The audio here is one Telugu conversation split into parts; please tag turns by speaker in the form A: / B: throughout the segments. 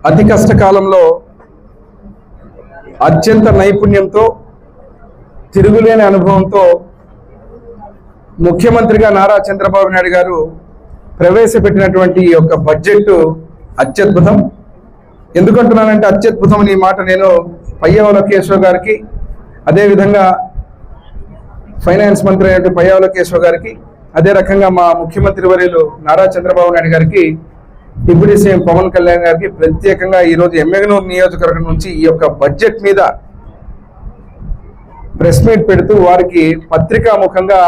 A: అతి కష్టకాలంలో అత్యంత నైపుణ్యంతో తిరుగులేని అనుభవంతో ముఖ్యమంత్రిగా నారా చంద్రబాబు నాయుడు గారు ప్రవేశపెట్టినటువంటి ఈ యొక్క బడ్జెట్ అత్యద్భుతం. ఎందుకంటున్నానంటే అత్యద్భుతం అనే మాట నేను పయ్యావుల లోకేశ్వర్ గారికి, అదేవిధంగా ఫైనాన్స్ మంత్రి అయినటువంటి పయ్యావుల లోకేశ్వర్ గారికి, అదే రకంగా మా ముఖ్యమంత్రి వర్యులు నారా చంద్రబాబు నాయుడు గారికి, డిప్యూటీ సీఎం పవన్ కళ్యాణ్ గారికి ప్రత్యేకంగా ఈరోజు ఎమ్మెగనూరు నియోజకవర్గం నుంచి ఈ యొక్క బడ్జెట్ మీద ప్రెస్ మీట్ పెడుతూ వారికి పత్రికాముఖంగా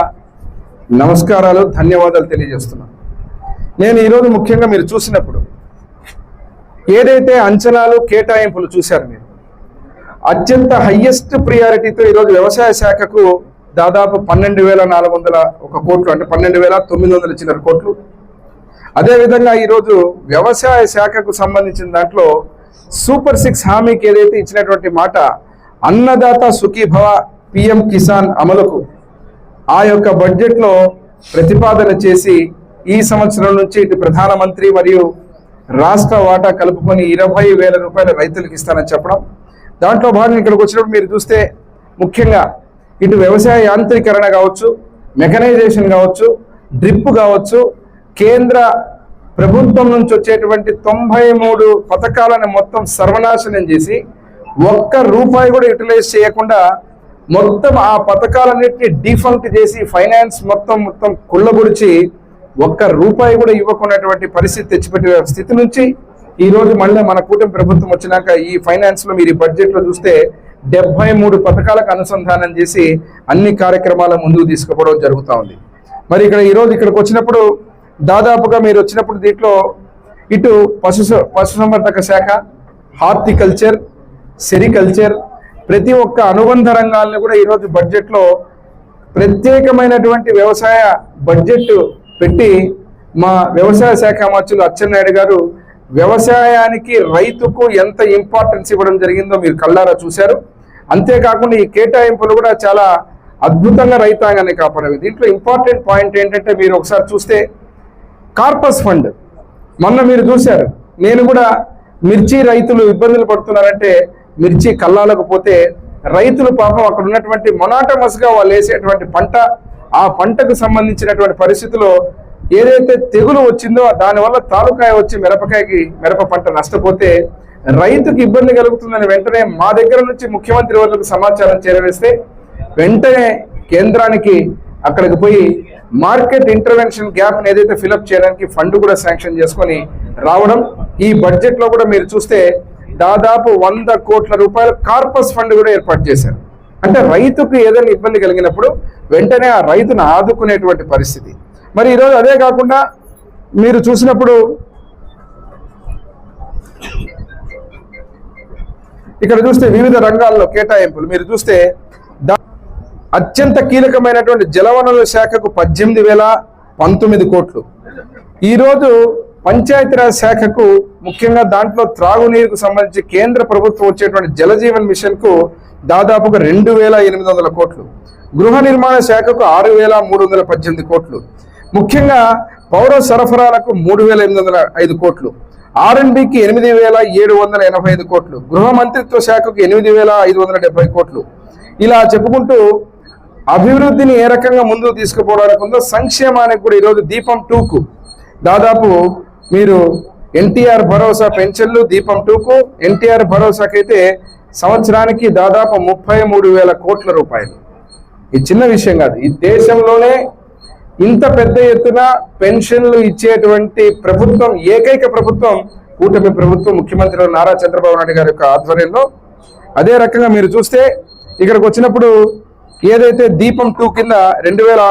A: నమస్కారాలు, ధన్యవాదాలు తెలియజేస్తున్నాను. నేను ఈరోజు ముఖ్యంగా మీరు చూసినప్పుడు ఏదైతే అంచనాలు కేటాయింపులు చూశారు, మీరు అత్యంత హయ్యెస్ట్ ప్రియారిటీతో ఈరోజు వ్యవసాయ శాఖకు దాదాపు 12,401 కోట్లు, అంటే 12,900 చిల్లర కోట్లు. అదేవిధంగా ఈరోజు వ్యవసాయ శాఖకు సంబంధించిన దాంట్లో సూపర్ 6 హామీకి ఏదైతే ఇచ్చినటువంటి మాట, అన్నదాత సుఖీభవ పిఎం కిసాన్ అమలుకు ఆ యొక్క బడ్జెట్లో ప్రతిపాదన చేసి ఈ సంవత్సరం నుంచి ఇటు ప్రధానమంత్రి మరియు రాష్ట్ర వాటా కలుపుకొని 20,000 రూపాయలు రైతులకు ఇస్తానని చెప్పడం. దాంట్లో భాగంగా ఇక్కడికి వచ్చినప్పుడు మీరు చూస్తే ముఖ్యంగా ఇటు వ్యవసాయ యాంత్రీకరణ కావచ్చు, మెకనైజేషన్ కావచ్చు, డ్రిప్ కావచ్చు, కేంద్ర ప్రభుత్వం నుంచి వచ్చేటువంటి 93 పథకాలను మొత్తం సర్వనాశనం చేసి ఒక్క రూపాయి కూడా యూటిలైజ్ చేయకుండా మొత్తం ఆ పథకాలన్నింటినీ డిఫంక్ట్ చేసి ఫైనాన్స్ మొత్తం కుళ్ళబుడిచి ఒక్క రూపాయి కూడా ఇవ్వకున్నటువంటి పరిస్థితి తెచ్చిపెట్టే స్థితి నుంచి ఈరోజు మళ్ళీ మన కూటమి ప్రభుత్వం వచ్చినాక ఈ ఫైనాన్స్లో మీరు ఈ బడ్జెట్లో చూస్తే 73 పథకాలకు అనుసంధానం చేసి అన్ని కార్యక్రమాల ముందుకు తీసుకుపోవడం జరుగుతూ ఉంది. మరి ఈరోజు ఇక్కడికి వచ్చినప్పుడు దాదాపుగా మీరు వచ్చినప్పుడు దీంట్లో ఇటు పశుసంవర్ధక శాఖ, హార్టికల్చర్, సెరికల్చర్, ప్రతి ఒక్క అనుబంధ రంగాలను కూడా ఈరోజు బడ్జెట్లో ప్రత్యేకమైనటువంటి వ్యవసాయ బడ్జెట్ పెట్టి మా వ్యవసాయ శాఖ మంత్రులు అచ్చెన్నాయుడు గారు వ్యవసాయానికి, రైతుకు ఎంత ఇంపార్టెన్స్ ఇవ్వడం జరిగిందో మీరు కళ్ళారా చూశారు. అంతేకాకుండా ఈ కేటాయింపులు కూడా చాలా అద్భుతంగా రైతాంగాన్ని కాపాడేవి. దీంట్లో ఇంపార్టెంట్ పాయింట్ ఏంటంటే మీరు ఒకసారి చూస్తే కార్పస్ ఫండ్ మొన్న మీరు చూశారు. నేను కూడా మిర్చి రైతులు ఇబ్బందులు పడుతున్నారంటే మిర్చి కల్లాలకు పోతే రైతులు పాపం అక్కడ ఉన్నటువంటి మొనాటమస్గా వాళ్ళు వేసేటువంటి పంట, ఆ పంటకు సంబంధించినటువంటి పరిస్థితుల్లో ఏదైతే తెగులు వచ్చిందో దానివల్ల తాలూకాయ వచ్చి మిరప పంట నష్టపోతే రైతుకు ఇబ్బంది కలుగుతుందని వెంటనే మా దగ్గర నుంచి ముఖ్యమంత్రి వర్లకు సమాచారం చేరవేస్తే వెంటనే కేంద్రానికి అక్కడికి పోయి మార్కెట్ ఇంటర్వెన్షన్ గ్యాప్ని ఏదైతే ఫిలప్ చేయడానికి ఫండ్ కూడా శాంక్షన్ చేసుకొని రావడం. ఈ బడ్జెట్లో కూడా మీరు చూస్తే దాదాపు 100 కోట్ల రూపాయల కార్పస్ ఫండ్ కూడా ఏర్పాటు చేశారు. అంటే రైతుకు ఏదైనా ఇబ్బంది కలిగినప్పుడు వెంటనే ఆ రైతును ఆదుకునేటువంటి పరిస్థితి. మరి ఈరోజు అదే కాకుండా మీరు చూసినప్పుడు ఇక్కడ చూస్తే వివిధ రంగాల్లో కేటాయింపులు మీరు చూస్తే అత్యంత కీలకమైనటువంటి జలవనరుల శాఖకు 18,019 కోట్లు. ఈరోజు పంచాయతీరాజ్ శాఖకు ముఖ్యంగా దాంట్లో త్రాగునీరుకు సంబంధించి కేంద్ర ప్రభుత్వం వచ్చేటువంటి జలజీవన్ మిషన్కు దాదాపుగా 2,800 కోట్లు. గృహ నిర్మాణ శాఖకు 6,318 కోట్లు. ముఖ్యంగా పౌర సరఫరాలకు 3,805 కోట్లు. R&Bకి 8,785 కోట్లు. గృహ మంత్రిత్వ శాఖకు 8,570 కోట్లు. ఇలా చెప్పుకుంటూ అభివృద్ధిని ఏ రకంగా ముందుకు తీసుకుపోవడానికి ఉందో సంక్షేమానికి కూడా ఈరోజు దీపం 2కు దాదాపు మీరు ఎన్టీఆర్ భరోసా పెన్షన్లు దీపం 2కు, ఎన్టీఆర్ భరోసాకైతే సంవత్సరానికి దాదాపు 33,000 కోట్ల రూపాయలు. ఇది చిన్న విషయం కాదు. ఈ దేశంలోనే ఇంత పెద్ద ఎత్తున పెన్షన్లు ఇచ్చేటువంటి ప్రభుత్వం, ఏకైక ప్రభుత్వం కూటమి ప్రభుత్వం, ముఖ్యమంత్రి నారా చంద్రబాబు నాయుడు గారి యొక్క ఆధ్వర్యంలో. అదే రకంగా మీరు చూస్తే ఇక్కడికి వచ్చినప్పుడు ఏదైతే దీపం 2 కింద 2,600